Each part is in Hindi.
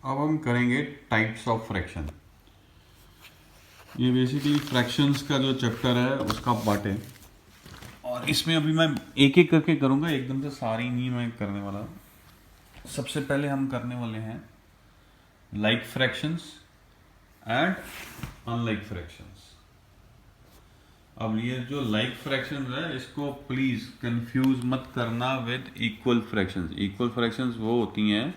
अब हम करेंगे टाइप्स ऑफ फ्रैक्शन। ये बेसिकली फ्रैक्शंस का जो चैप्टर है उसका पार्ट है, और इसमें अभी मैं एक एक करके करूँगा, एकदम से सारी नहीं मैं करने वाला। सबसे पहले हम करने वाले हैं like fractions and unlike fractions. अब ये जो लाइक फ्रैक्शंस है इसको प्लीज़ कंफ्यूज मत करना with equal fractions. Equal fractions वो होती हैं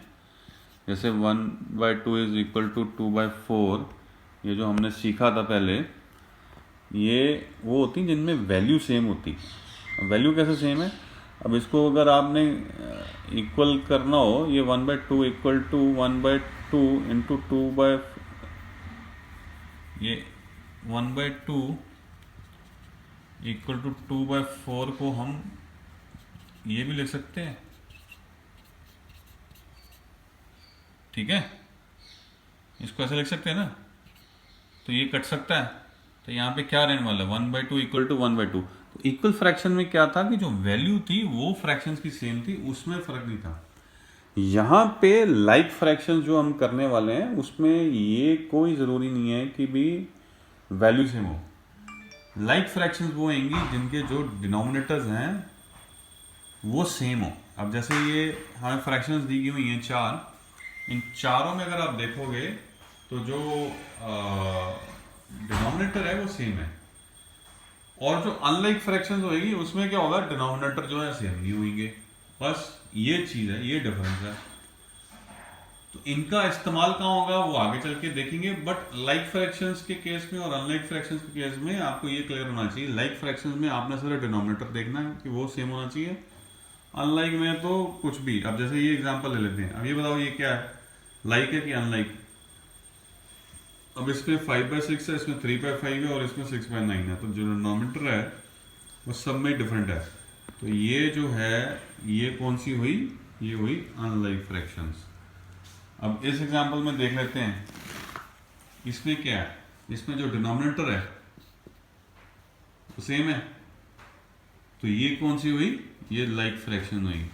जैसे 1/2 इज इक्वल टू 2/4, ये जो हमने सीखा था पहले, ये वो होती हैं जिनमें वैल्यू सेम होती है। वैल्यू कैसे सेम है? अब इसको अगर आपने इक्वल करना हो, ये 1/2 इक्वल टू 1/2 इंटू 2/, ये 1/2 इक्वल टू 2/4 को हम ये भी लिख सकते हैं, ठीक है? इसको ऐसे लिख सकते हैं ना, तो ये कट सकता है, तो यहाँ पे क्या रहने वाला है 1/2 इक्वल टू 1/2। तो इक्वल फ्रैक्शन में क्या था कि जो वैल्यू थी वो फ्रैक्शंस की सेम थी, उसमें फर्क नहीं था। यहाँ पे लाइक फ्रैक्शन जो हम करने वाले हैं उसमें ये कोई ज़रूरी नहीं है कि भी वैल्यू सेम हो। लाइक फ्रैक्शंस वो होंगी जिनके जो डिनोमिनेटर्स हैं वो सेम हो। अब जैसे ये हमें फ्रैक्शंस दी हुई हैं 4, इन चारों में अगर आप देखोगे तो जो डिनोमिनेटर है वो सेम है, और जो अनलाइक फ्रैक्शंस होगी उसमें क्या होगा, डिनोमिनेटर जो है सेम नहीं होंगे। बस ये चीज़ है, ये डिफरेंस है। तो इनका इस्तेमाल कहाँ होगा वो आगे चल के देखेंगे, बट लाइक फ्रैक्शंस के केस में और अनलाइक फ्रैक्शंस के केस में आपको ये क्लियर होना चाहिए। लाइक फ्रैक्शंस में आपने सिर्फ डिनोमिनेटर देखना है कि वो सेम होना चाहिए, अनलाइक में तो कुछ भी। अब जैसे ये एग्जांपल ले लेते हैं, अब ये बताओ ये क्या है, लाइक है कि अनलाइक? अब इसमें 5/6 है, इसमें 3/5 है और इसमें 6/9 है, तो जो डिनोमिनेटर है वो सब में डिफरेंट है। तो ये जो है ये कौन सी हुई, ये हुई अनलाइक फ्रैक्शंस। अब इस एग्जांपल में देख लेते हैं, इसमें क्या है, इसमें जो डिनोमिनेटर है वो सेम है, तो ये कौन सी हुई, ये लाइक फ्रैक्शन हुई।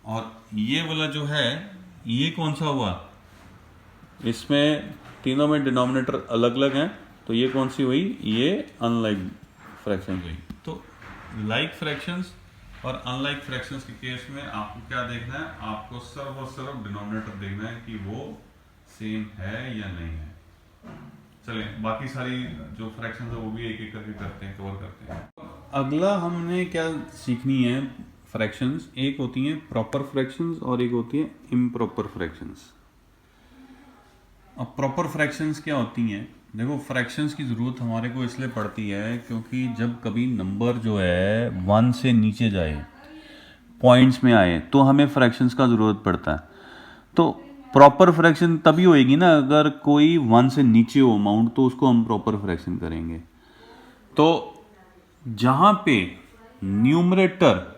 और ये वाला जो है ये कौन सा हुआ, इसमें तीनों में डिनोमिनेटर अलग अलग हैं, तो ये कौन सी हुई, ये अनलाइक फ्रैक्शन हुई। तो लाइक फ्रैक्शंस और अनलाइक फ्रैक्शंस के केस में आपको क्या देखना है, आपको सिर्फ और सिर्फ डिनोमिनेटर देखना है कि वो सेम है या नहीं है। चलें, बाकी सारी जो फ्रैक्शंस है वो भी एक एक करके करते हैं, कवर करते हैं। अगला हमने क्या सीखनी है, फ्रैक्शंस एक होती हैं प्रॉपर फ्रैक्शंस और एक होती है इम्प्रॉपर फ्रैक्शंस। अब प्रॉपर फ्रैक्शंस क्या होती हैं, देखो फ्रैक्शंस की ज़रूरत हमारे को इसलिए पड़ती है क्योंकि जब कभी नंबर जो है 1 से नीचे जाए, पॉइंट्स में आए, तो हमें फ्रैक्शंस का ज़रूरत पड़ता है। तो प्रॉपर फ्रैक्शन तभी होएगी ना अगर कोई 1 से नीचे हो अमाउंट, तो उसको हम प्रॉपर फ्रैक्शन करेंगे। तो जहाँ पे न्यूमरेटर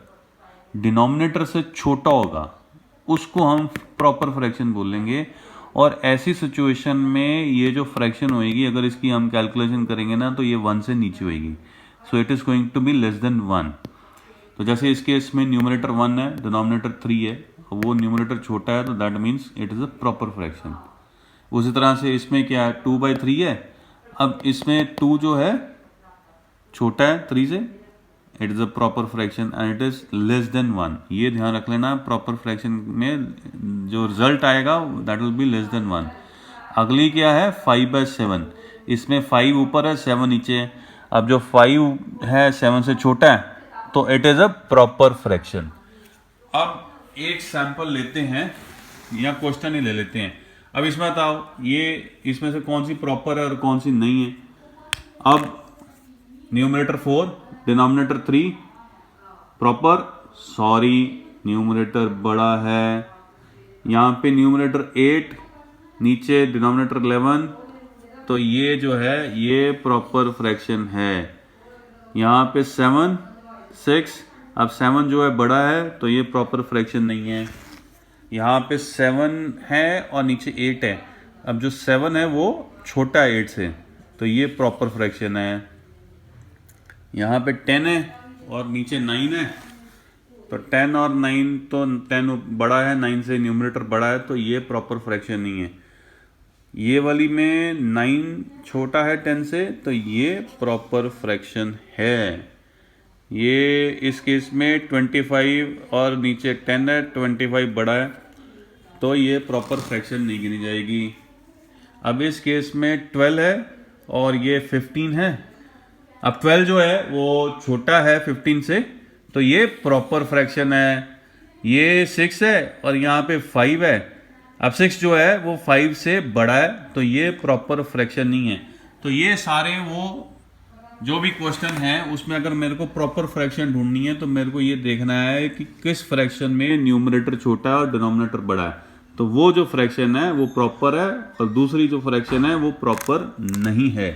डिनोमिनेटर से छोटा होगा उसको हम प्रॉपर फ्रैक्शन बोलेंगे, और ऐसी सिचुएशन में ये जो फ्रैक्शन होएगी अगर इसकी हम कैलकुलेशन करेंगे ना तो ये 1 से नीचे होएगी, so it is going to be less than 1। तो जैसे इस केस में न्यूमरेटर 1 है, डिनोमिनेटर 3 है, वो न्यूमरेटर छोटा है, तो that means it is a proper fraction. उसी तरह से इसमें क्या है, 2/3 है, अब इसमें 2 जो है छोटा है 3 से, it is a proper fraction and it is less than 1। ये ध्यान रख लेना, प्रॉपर फ्रैक्शन में जो रिजल्ट आएगा that will be less than 1। अगली क्या है 5/7, इसमें 5 ऊपर है 7 नीचे है, अब जो 5 है 7 से छोटा है तो it is a proper fraction. अब एक सैंपल लेते हैं या क्वेश्चन ही ले लेते हैं। अब इसमें बताओ ये इसमें से कौन सी प्रॉपर है और कौन सी नहीं है। अब numerator 4 denominator 3 proper, sorry numerator बड़ा है, यहाँ पे न्यूमरेटर 8 नीचे डिनोमिनेटर 11, तो ये जो है ये प्रॉपर फ्रैक्शन है। यहाँ पे 7 6, अब 7 जो है बड़ा है तो ये प्रॉपर फ्रैक्शन नहीं है। यहाँ पे 7 है और नीचे 8 है, अब जो 7 है वो छोटा है 8 से, तो ये प्रॉपर फ्रैक्शन है। यहाँ पे 10 है और नीचे 9 है, तो 10 और 9, तो 10 बड़ा है 9 से, न्यूमरेटर बड़ा है, तो ये प्रॉपर फ्रैक्शन नहीं है। ये वाली में 9 छोटा है 10 से, तो ये प्रॉपर फ्रैक्शन है। ये इस केस में 25 और नीचे 10 है, 25 बड़ा है, तो ये प्रॉपर फ्रैक्शन नहीं गिनी जाएगी। अब इस केस में 12 है और ये 15 है। अब 12 जो है वो छोटा है 15 से, तो ये प्रॉपर फ्रैक्शन है। ये 6 है और यहाँ पे 5 है। अब 6 जो है वो 5 से बड़ा है, तो ये प्रॉपर फ्रैक्शन नहीं है। तो ये सारे वो जो भी क्वेश्चन है उसमें अगर मेरे को प्रॉपर फ्रैक्शन ढूंढनी है, तो मेरे को ये देखना है कि किस फ्रैक्शन में न्यूमरेटर छोटा है और डिनोमिनेटर बड़ा है, तो वो जो फ्रैक्शन है वो प्रॉपर है, और दूसरी जो फ्रैक्शन है वो प्रॉपर नहीं है।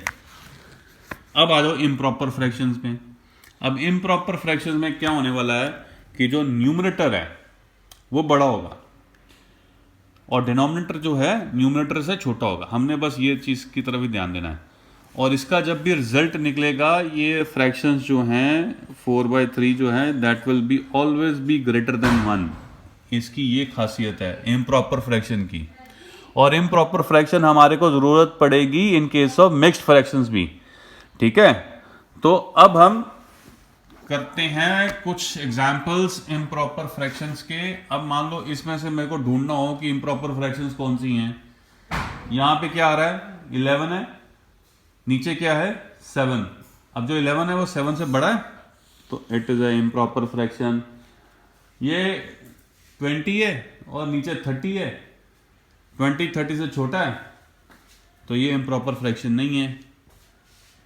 अब आ जाओ इम्प्रॉपर फ्रैक्शंस में। अब इम्प्रॉपर फ्रैक्शंस में क्या होने वाला है कि जो न्यूमरेटर है वो बड़ा होगा और डिनोमिनेटर जो है न्यूमरेटर से छोटा होगा। हमने बस ये चीज़ की तरफ ही ध्यान देना है। और इसका जब भी रिजल्ट निकलेगा, ये फ्रैक्शंस जो हैं 4/3 जो है, that will be always be greater than 1। इसकी ये खासियत है इम्प्रॉपर फ्रैक्शन की। और इम्प्रॉपर फ्रैक्शन हमारे को ज़रूरत पड़ेगी in case of mixed fractions भी। ठीक है, तो अब हम करते हैं कुछ एग्जाम्पल्स इम्प्रॉपर फ्रैक्शंस के। अब मान लो इसमें से मेरे को ढूंढना हो कि इम्प्रॉपर फ्रैक्शंस कौन सी हैं। यहाँ पे क्या आ रहा है, 11 है, नीचे क्या है 7। अब जो 11 है वो 7 से बड़ा है, तो it is a improper fraction. ये 20 है और नीचे 30 है, 20 30 से छोटा है, तो ये इम्प्रॉपर फ्रैक्शन नहीं है।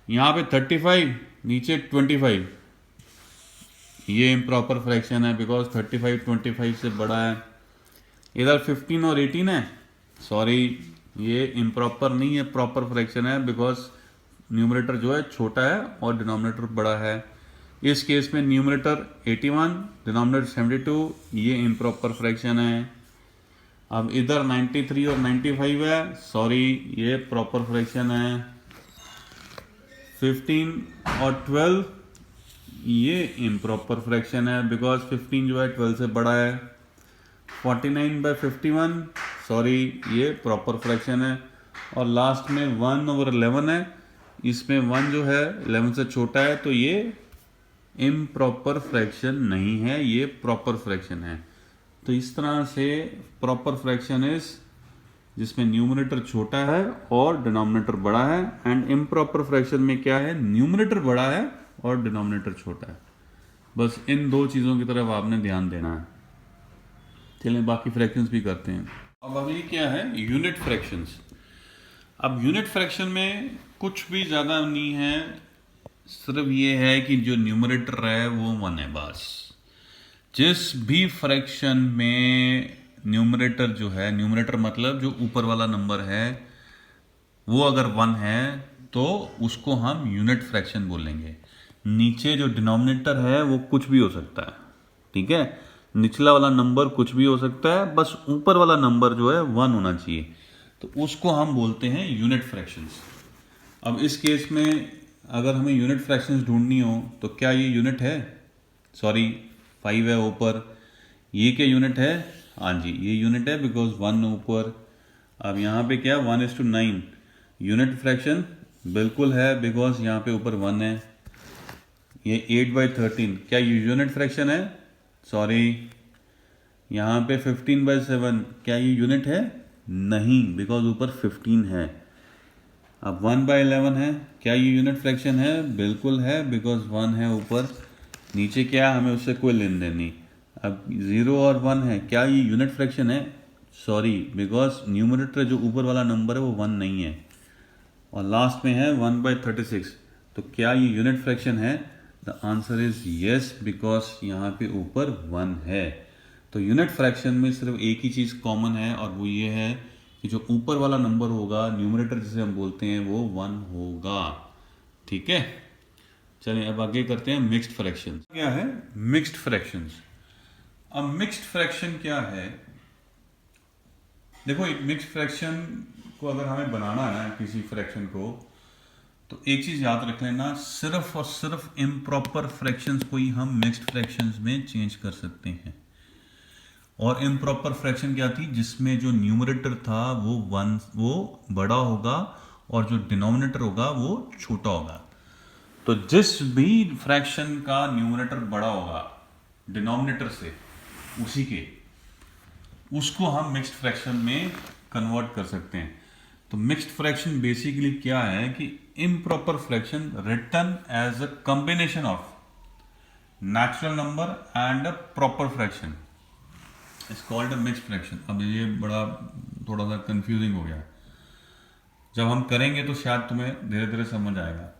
यहाँ पे 35 नीचे 25, ये इम्प्रॉपर फ्रैक्शन है बिकॉज 35 25 से बड़ा है। इधर 15 और 18 है, सॉरी ये इम्प्रॉपर नहीं है, प्रॉपर फ्रैक्शन है बिकॉज न्यूमरेटर जो है छोटा है और डिनोमिनेटर बड़ा है। इस केस में न्यूमरेटर 81, डिनोमिनेटर 72, ये इम्प्रॉपर फ्रैक्शन है। अब इधर 93 और 95 है, सॉरी ये प्रॉपर फ्रैक्शन है। 15 और 12 ये इम्प्रॉपर फ्रैक्शन है बिकॉज 15 जो है 12 से बड़ा है। 49/51, सॉरी ये प्रॉपर फ्रैक्शन है। और लास्ट में 1/11 है, इसमें 1 जो है 11 से छोटा है, तो ये इम्प्रॉपर फ्रैक्शन नहीं है, ये प्रॉपर फ्रैक्शन है। तो इस तरह से प्रॉपर फ्रैक्शन इज जिसमें न्यूमरेटर छोटा है और डिनोमिनेटर बड़ा है, एंड इम्प्रॉपर फ्रैक्शन में क्या है, न्यूमरेटर बड़ा है और डिनोमिनेटर छोटा है। बस इन दो चीज़ों की तरफ आपने ध्यान देना है। चलिए बाकी फ्रैक्शंस भी करते हैं। अब अगली क्या है, यूनिट फ्रैक्शंस। अब यूनिट फ्रैक्शन में कुछ भी ज़्यादा नहीं है, सिर्फ ये है कि जो न्यूमरेटर है वो 1 है बस। जिस भी फ्रैक्शन में न्यूमरेटर जो है, न्यूमरेटर मतलब जो ऊपर वाला नंबर है, वो अगर 1 है तो उसको हम यूनिट फ्रैक्शन बोलेंगे। नीचे जो डिनोमिनेटर है वो कुछ भी हो सकता है, ठीक है, निचला वाला नंबर कुछ भी हो सकता है, बस ऊपर वाला नंबर जो है 1 होना चाहिए, तो उसको हम बोलते हैं यूनिट फ्रैक्शंस। अब इस केस में अगर हमें यूनिट फ्रैक्शंस ढूंढनी हो तो क्या ये यूनिट है, सॉरी 5 है ऊपर, ये क्या यूनिट है, हाँ जी ये यूनिट है बिकॉज 1 ऊपर। अब यहाँ पे क्या 1:9 यूनिट फ्रैक्शन बिल्कुल है बिकॉज यहाँ पे ऊपर 1 है। ये 8/13 क्या ये यूनिट फ्रैक्शन है, सॉरी। यहाँ पे 15/7 क्या ये यूनिट है, नहीं बिकॉज ऊपर 15 है। अब 1/11 है, क्या ये यूनिट फ्रैक्शन है, बिल्कुल है बिकॉज 1 है ऊपर, नीचे क्या हमें उससे कोई लेन देन नहीं। अब 0 और 1 है, क्या ये यूनिट फ्रैक्शन है, सॉरी बिकॉज न्यूमरेटर जो ऊपर वाला नंबर है वो 1 नहीं है। और लास्ट में है 1/36, तो क्या ये यूनिट फ्रैक्शन है, the answer is yes because यहाँ पे ऊपर 1 है। तो यूनिट फ्रैक्शन में सिर्फ एक ही चीज़ कॉमन है और वो ये है कि जो ऊपर वाला नंबर होगा, न्यूमरेटर जिसे हम बोलते हैं, वो 1 होगा। ठीक है, चलिए अब आगे करते हैं मिक्स्ड फ्रैक्शन। क्या है मिक्स्ड फ्रैक्शंस। अब मिक्स्ड फ्रैक्शन क्या है, देखो एक मिक्स्ड फ्रैक्शन को अगर हमें बनाना है किसी फ्रैक्शन को, तो एक चीज़ याद रख लेना, सिर्फ और सिर्फ इम्प्रॉपर फ्रैक्शंस को ही हम मिक्स्ड फ्रैक्शंस में चेंज कर सकते हैं। और इम्प्रॉपर फ्रैक्शन क्या थी, जिसमें जो न्यूमरेटर था वो बड़ा होगा और जो डिनोमिनेटर होगा वो छोटा होगा। तो जिस भी फ्रैक्शन का न्यूमरेटर बड़ा होगा डिनोमिनेटर से, उसी के उसको हम मिक्स्ड फ्रैक्शन में कन्वर्ट कर सकते हैं। तो मिक्स्ड फ्रैक्शन बेसिकली क्या है कि improper fraction written as a combination of natural number and a proper fraction is called a mixed fraction. अब ये बड़ा थोड़ा सा कंफ्यूजिंग हो गया है, जब हम करेंगे तो शायद तुम्हें धीरे धीरे समझ आएगा।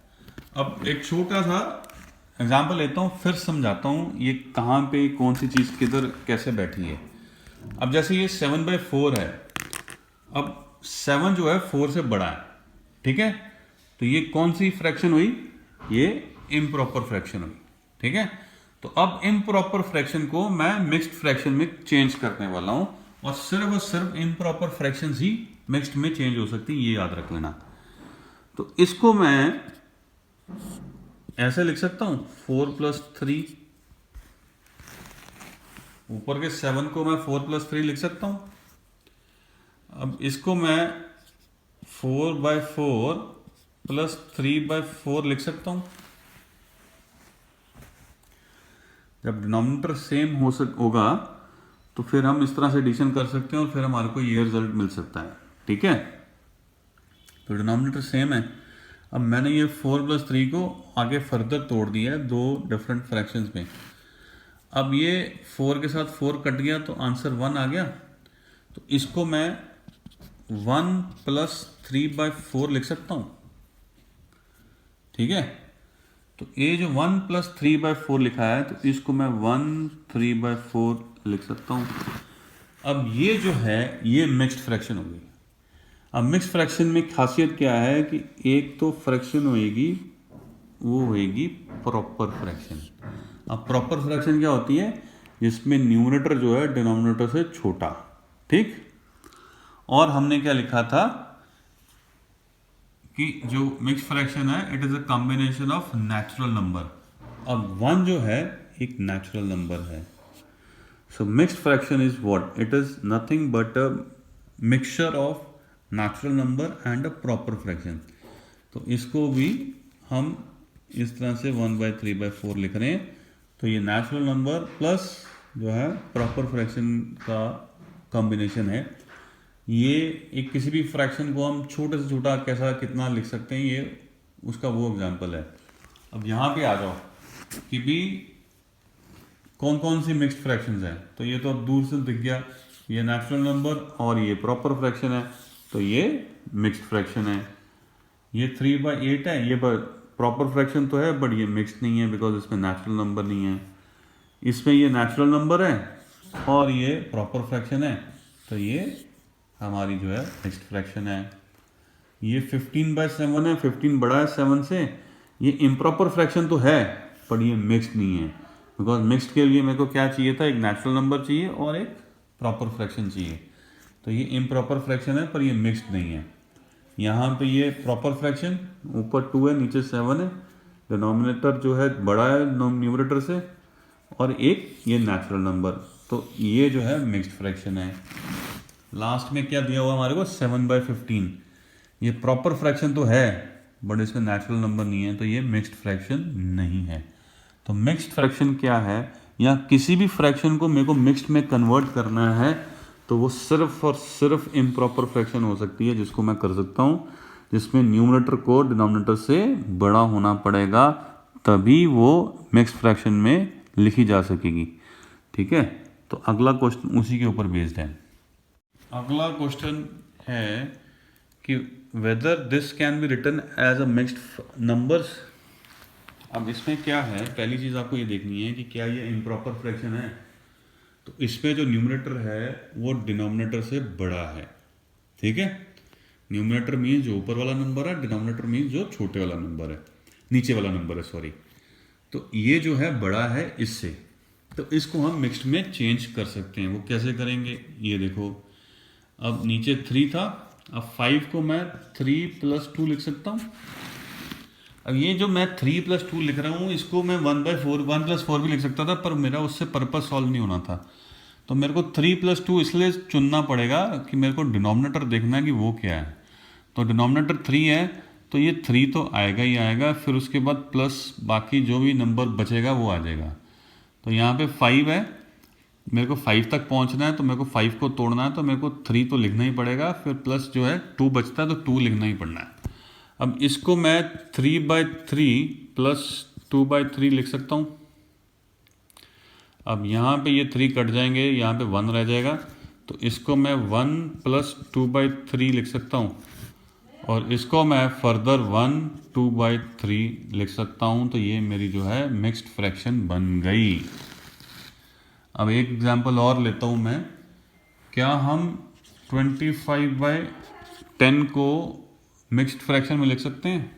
अब एक छोटा सा एग्जाम्पल लेता हूँ, फिर समझाता हूँ ये कहाँ पे कौन सी चीज़ किधर कैसे बैठी है। अब जैसे ये 7/4 है, अब 7 जो है 4 से बड़ा है, ठीक है। तो ये कौन सी फ्रैक्शन हुई, ये इम्प्रॉपर फ्रैक्शन हुई, ठीक है। तो अब इम्प्रॉपर फ्रैक्शन को मैं मिक्स्ड फ्रैक्शन में चेंज करने वाला हूं, और सिर्फ इम्प्रॉपर फ्रैक्शंस ही मिक्स्ड में चेंज हो सकती है, ये याद रख लेना। तो इसको मैं ऐसे लिख सकता हूं 4 + 3, ऊपर के 7 को मैं 4 + 3 लिख सकता हूं। अब इसको मैं 4/4 + 3/4 लिख सकता हूं। जब डिनोमिनेटर सेम होगा तो फिर हम इस तरह से एडिशन कर सकते हैं और फिर हमारे को ये रिजल्ट मिल सकता है, ठीक है। तो डिनोमिनेटर सेम है। अब मैंने ये 4 + 3 को आगे फर्दर तोड़ दिया है दो डिफरेंट फ्रैक्शंस में। अब ये 4 के साथ 4 कट गया तो आंसर 1 आ गया। तो इसको मैं 1 + 3/4 लिख सकता हूं, ठीक है। तो ये जो 1 + 3/4 लिखा है, तो इसको मैं 1 3/4 लिख सकता हूं। अब ये जो है ये मिक्स्ड फ्रैक्शन हो गई। अब मिक्स्ड फ्रैक्शन में खासियत क्या है कि एक तो फ्रैक्शन होएगी, वो होएगी प्रॉपर फ्रैक्शन। अब प्रॉपर फ्रैक्शन क्या होती है, जिसमें न्यूमरेटर जो है डिनोमिनेटर से छोटा, ठीक। और हमने क्या लिखा था कि जो मिक्स्ड फ्रैक्शन है it is a combination of natural number. अब 1 जो है एक नेचुरल नंबर है। So mixed fraction is what, it is nothing but a mixture of natural number and a proper fraction. तो इसको भी हम इस तरह से 1/3/4 लिख रहे हैं। तो ये नेचुरल नंबर प्लस जो है प्रॉपर फ्रैक्शन का कॉम्बिनेशन है। ये एक किसी भी फ्रैक्शन को हम छोटे से छोटा कैसा कितना लिख सकते हैं, ये उसका वो एग्जांपल है। अब यहाँ पे आ जाओ कि भी कौन कौन सी मिक्स्ड फ्रैक्शंस हैं। तो ये तो अब दूर से दिख गया, ये नेचुरल नंबर और ये प्रॉपर फ्रैक्शन है, तो ये मिक्स्ड फ्रैक्शन है। ये 3/8 है, ये प्रॉपर फ्रैक्शन तो है बट ये मिक्स्ड नहीं है बिकॉज इसमें नेचुरल नंबर नहीं है। इसमें ये नेचुरल नंबर है और ये प्रॉपर फ्रैक्शन है, तो ये हमारी जो है मिक्स्ड फ्रैक्शन है। ये 15/7 है, 15 बड़ा है 7 से। ये इम्प्रॉपर फ्रैक्शन तो है पर ये मिक्स्ड नहीं है, बिकॉज मिक्स्ड के लिए मेरे को क्या चाहिए था, एक नेचुरल नंबर चाहिए और एक प्रॉपर फ्रैक्शन चाहिए। तो ये इम्प्रॉपर फ्रैक्शन है पर ये मिक्स्ड नहीं है। यहाँ पे ये प्रॉपर फ्रैक्शन, ऊपर 2 है नीचे 7 है, डिनोमिनेटर जो है बड़ा है न्यूमरेटर से, और एक ये नेचुरल नंबर, तो ये जो है मिक्स्ड फ्रैक्शन है। लास्ट में क्या दिया हुआ हमारे को 7/15, ये प्रॉपर फ्रैक्शन तो है बट इसमें नेचुरल नंबर नहीं है, तो ये मिक्स्ड फ्रैक्शन नहीं है। तो मिक्स्ड फ्रैक्शन क्या है, या किसी भी फ्रैक्शन को मेरे को मिक्स्ड में कन्वर्ट करना है तो वो सिर्फ और सिर्फ इम्प्रॉपर फ्रैक्शन हो सकती है, जिसको मैं कर सकता हूँ, जिसमें न्यूमरेटर को डिनोमिनेटर से बड़ा होना पड़ेगा, तभी वो मिक्स्ड फ्रैक्शन में लिखी जा सकेगी, ठीक है। तो अगला क्वेश्चन उसी के ऊपर बेस्ड है। अगला क्वेश्चन है कि whether this can be written as a mixed numbers. अब इसमें क्या है, पहली चीज़ आपको ये देखनी है कि क्या ये इम्प्रॉपर फ्रैक्शन है। तो इसमें जो न्यूमरेटर है वो डिनोमिनेटर से बड़ा है, ठीक है। न्यूमरेटर मीन्स जो ऊपर वाला नंबर है, डिनोमिनेटर मीन्स जो छोटे वाला नंबर है, नीचे वाला नंबर है, सॉरी। तो ये जो है बड़ा है इससे, तो इसको हम मिक्स्ड में चेंज कर सकते हैं। वो कैसे करेंगे, ये देखो। अब नीचे 3 था, अब 5 को मैं 3 + 2 लिख सकता हूँ, अब ये जो मैं 3+2 लिख रहा हूँ, इसको मैं 1/4 1+4 भी लिख सकता था, पर मेरा उससे पर्पस सॉल्व नहीं होना था। तो मेरे को 3+2 इसलिए चुनना पड़ेगा कि मेरे को डिनोमिनेटर देखना है कि वो क्या है। तो डिनोमिनेटर 3 है, तो ये 3 तो आएगा ही आएगा, फिर उसके बाद प्लस बाकी जो भी नंबर बचेगा वो आ जाएगा। तो यहाँ पे 5 है, मेरे को 5 तक पहुँचना है, तो मेरे को 5 को तोड़ना है, तो मेरे को 3 तो लिखना ही पड़ेगा, फिर प्लस जो है 2 बचता है तो 2 लिखना ही पड़ना है। अब इसको मैं 3/3 प्लस 2/3 लिख सकता हूँ। अब यहाँ पे ये 3 कट जाएंगे, यहाँ पे 1 रह जाएगा, तो इसको मैं 1 + 2/3 लिख सकता हूँ, और इसको मैं फर्दर 1 2/3 लिख सकता हूँ। तो ये मेरी जो है मिक्स्ड फ्रैक्शन बन गई। अब एक एग्जांपल और लेता हूँ मैं। क्या हम 25/10 को मिक्स्ड फ्रैक्शन में लिख सकते हैं?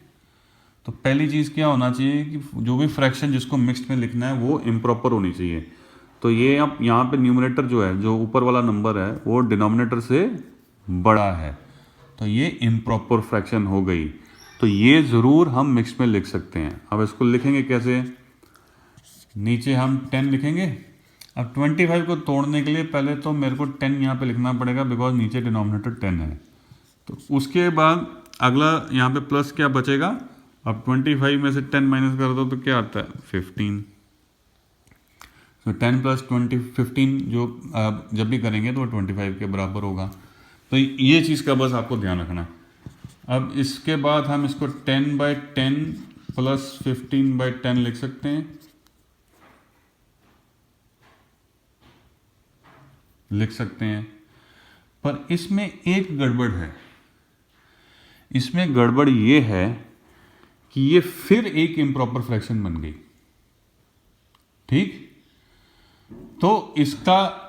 तो पहली चीज़ क्या होना चाहिए कि जो भी फ्रैक्शन जिसको मिक्स्ड में लिखना है वो इम्प्रॉपर होनी चाहिए। तो ये अब यहाँ पे न्यूमरेटर जो है, जो ऊपर वाला नंबर है, वो डिनोमिनेटर से बड़ा है, तो ये इम्प्रॉपर फ्रैक्शन हो गई। तो ये ज़रूर हम मिक्स्ड में लिख सकते हैं। अब इसको लिखेंगे कैसे? नीचे हम 10 लिखेंगे। अब 25 को तोड़ने के लिए पहले तो मेरे को 10 यहाँ पे लिखना पड़ेगा, बिकॉज नीचे डिनोमिनेटर 10 है। तो उसके बाद अगला यहाँ पे प्लस क्या बचेगा? अब 25 में से 10 माइनस कर दो तो क्या आता है? 15। तो 10 + 20 15 जो जब भी करेंगे तो 25 के बराबर होगा। तो ये चीज़ का बस आपको ध्यान रखना। अब इसके बाद हम इसको 10/10 प्लस 15/10 लिख सकते हैं, पर इसमें एक गड़बड़ है। इसमें गड़बड़ ये है कि ये फिर एक इम्प्रॉपर फ्रैक्शन बन गई। ठीक, तो इसका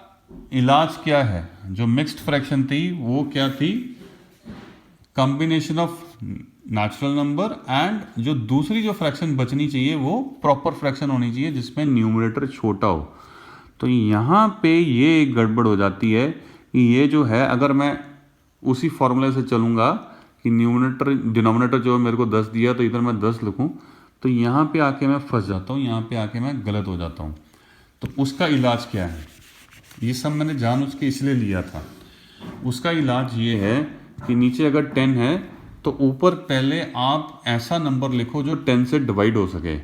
इलाज क्या है? जो मिक्स्ड फ्रैक्शन थी वो क्या थी? Combination of natural number and जो दूसरी जो फ्रैक्शन बचनी चाहिए वो प्रॉपर फ्रैक्शन होनी चाहिए जिसमें न्यूमरेटर छोटा हो। तो यहाँ पे ये एक गड़बड़ हो जाती है कि ये जो है, अगर मैं उसी फॉर्मूले से चलूँगा कि न्यूमरेटर डिनोमिनेटर जो मेरे को 10 दिया तो इधर मैं 10 लिखूँ, तो यहाँ पे आके मैं फंस जाता हूँ, यहाँ पे आके मैं गलत हो जाता हूँ। तो उसका इलाज क्या है? ये सब मैंने जानबूझ के इसलिए लिया था। उसका इलाज ये है कि नीचे अगर 10 है तो ऊपर पहले आप ऐसा नंबर लिखो जो 10 से डिवाइड हो सके।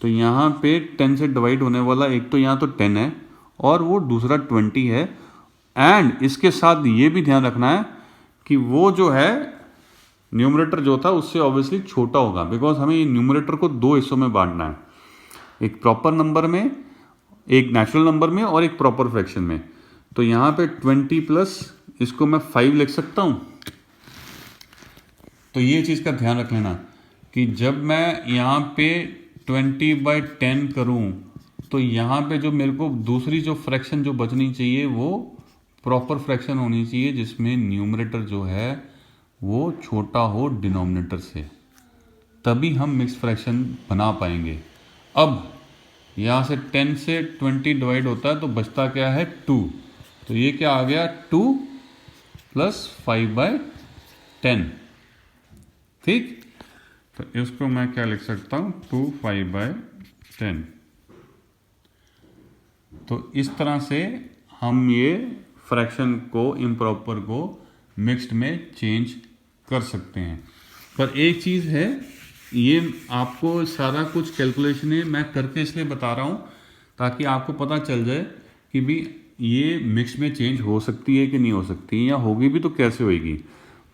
तो यहाँ पे 10 से डिवाइड होने वाला एक तो यहाँ तो 10 है और वो दूसरा 20 है। एंड इसके साथ ये भी ध्यान रखना है कि वो जो है न्यूमरेटर जो था उससे ऑब्वियसली छोटा होगा, बिकॉज हमें ये न्यूमरेटर को दो हिस्सों में बांटना है, एक प्रॉपर नंबर में, एक नेचुरल नंबर में और एक प्रॉपर फ्रैक्शन में। तो यहाँ पे 20 प्लस इसको मैं 5 लिख सकता हूँ। तो ये चीज़ का ध्यान रख लेना कि जब मैं यहाँ पे 20/10 करूँ तो यहाँ पे जो मेरे को दूसरी जो फ्रैक्शन जो बचनी चाहिए वो प्रॉपर फ्रैक्शन होनी चाहिए जिसमें न्यूमरेटर जो है वो छोटा हो डिनोमिनेटर से, तभी हम मिक्स फ्रैक्शन बना पाएंगे। अब यहाँ से 10 से 20 डिवाइड होता है तो बचता क्या है? 2। तो ये क्या आ गया? 2 + 5/10। ठीक, तो इसको मैं क्या लिख सकता हूँ? 2 5/10। तो इस तरह से हम ये फ्रैक्शन को, इम्प्रॉपर को मिक्स्ड में चेंज कर सकते हैं। पर एक चीज़ है, ये आपको सारा कुछ कैलकुलेशन है मैं करके इसलिए बता रहा हूँ ताकि आपको पता चल जाए कि भी ये मिक्स में चेंज हो सकती है कि नहीं हो सकती, या होगी भी तो कैसे होगी।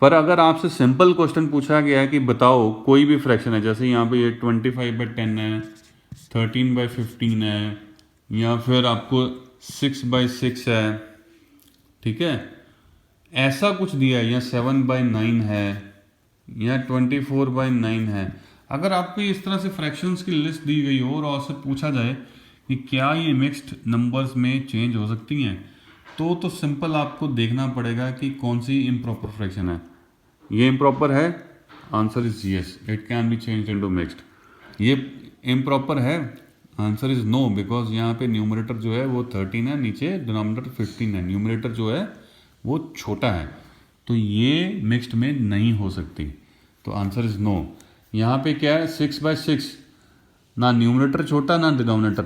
पर अगर आपसे सिंपल क्वेश्चन पूछा गया है कि बताओ कोई भी फ्रैक्शन है, जैसे यहाँ पे ये 25/10 है, 13/15 है, या फिर आपको 6/6 है, ठीक है, ऐसा कुछ दिया है, या 7/9 है, या 24/9 है। अगर आपको इस तरह से फ्रैक्शंस की लिस्ट दी गई हो और आपसे पूछा जाए कि क्या ये मिक्स्ड नंबर्स में चेंज हो सकती हैं, तो सिंपल आपको देखना पड़ेगा कि कौन सी इम्प्रॉपर फ्रैक्शन है। ये इम्प्रॉपर है, answer is yes, it can be change into mixed. ये इम्प्रॉपर है, आंसर इज नो, बिकॉज यहाँ पे न्यूमरेटर जो है वो 13 है, नीचे डिनोमिनेटर 15 है, न्यूमरेटर जो है वो छोटा है, तो ये मिक्स्ड में नहीं हो सकती। तो आंसर इज नो। यहाँ पे क्या है 6/6, ना न्यूमरेटर छोटा ना डिनोमिनेटर,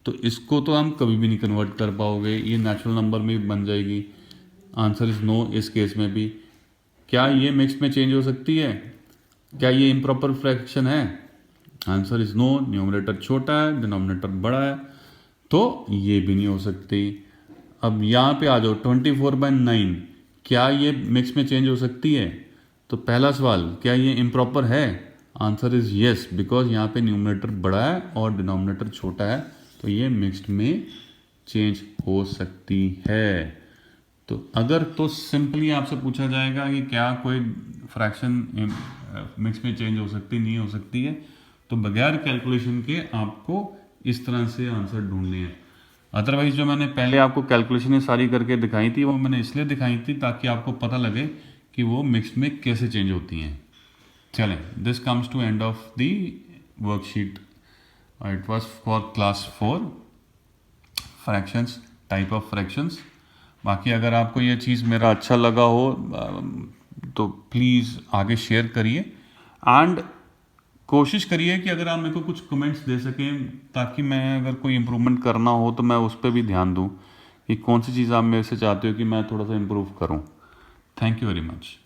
तो इसको तो हम कभी भी नहीं कन्वर्ट कर पाओगे, ये नेचुरल नंबर में भी बन जाएगी। आंसर इज नो इस केस में भी। क्या ये मिक्स में चेंज हो सकती है? क्या ये इम्प्रॉपर फ्रैक्शन है? आंसर इज नो, न्यूमरेटर छोटा है डिनोमिनेटर बड़ा है, तो ये भी नहीं हो सकती। अब यहाँ पे आ जाओ 24/9, क्या ये मिक्स में चेंज हो सकती है? तो पहला सवाल, क्या ये इम्प्रॉपर है? आंसर इज यस, बिकॉज यहाँ पे न्यूमरेटर बड़ा है और डिनोमिनेटर छोटा है, तो ये मिक्स्ड में चेंज हो सकती है। तो अगर तो सिंपली आपसे पूछा जाएगा कि क्या कोई फ्रैक्शन मिक्स में चेंज हो सकती नहीं हो सकती है, तो बगैर कैलकुलेशन के आपको इस तरह से आंसर ढूंढने हैं। अदरवाइज जो मैंने पहले आपको कैलकुलेशन सारी करके दिखाई थी, वो मैंने इसलिए दिखाई थी ताकि आपको पता लगे कि वो मिक्स में कैसे चेंज होती हैं। चलें, this comes to end of the worksheet. It was for class 4 fractions, type of fractions. बाकी अगर आपको ये चीज़ मेरा अच्छा लगा हो तो प्लीज़ आगे शेयर करिए, एंड कोशिश करिए कि अगर आप मेरे को कुछ कमेंट्स दे सकें, ताकि मैं अगर कोई इम्प्रूवमेंट करना हो तो मैं उस पर भी ध्यान दूं कि कौन सी चीज़ आप मेरे से चाहते हो कि मैं थोड़ा सा इम्प्रूव करूं। Thank you very much.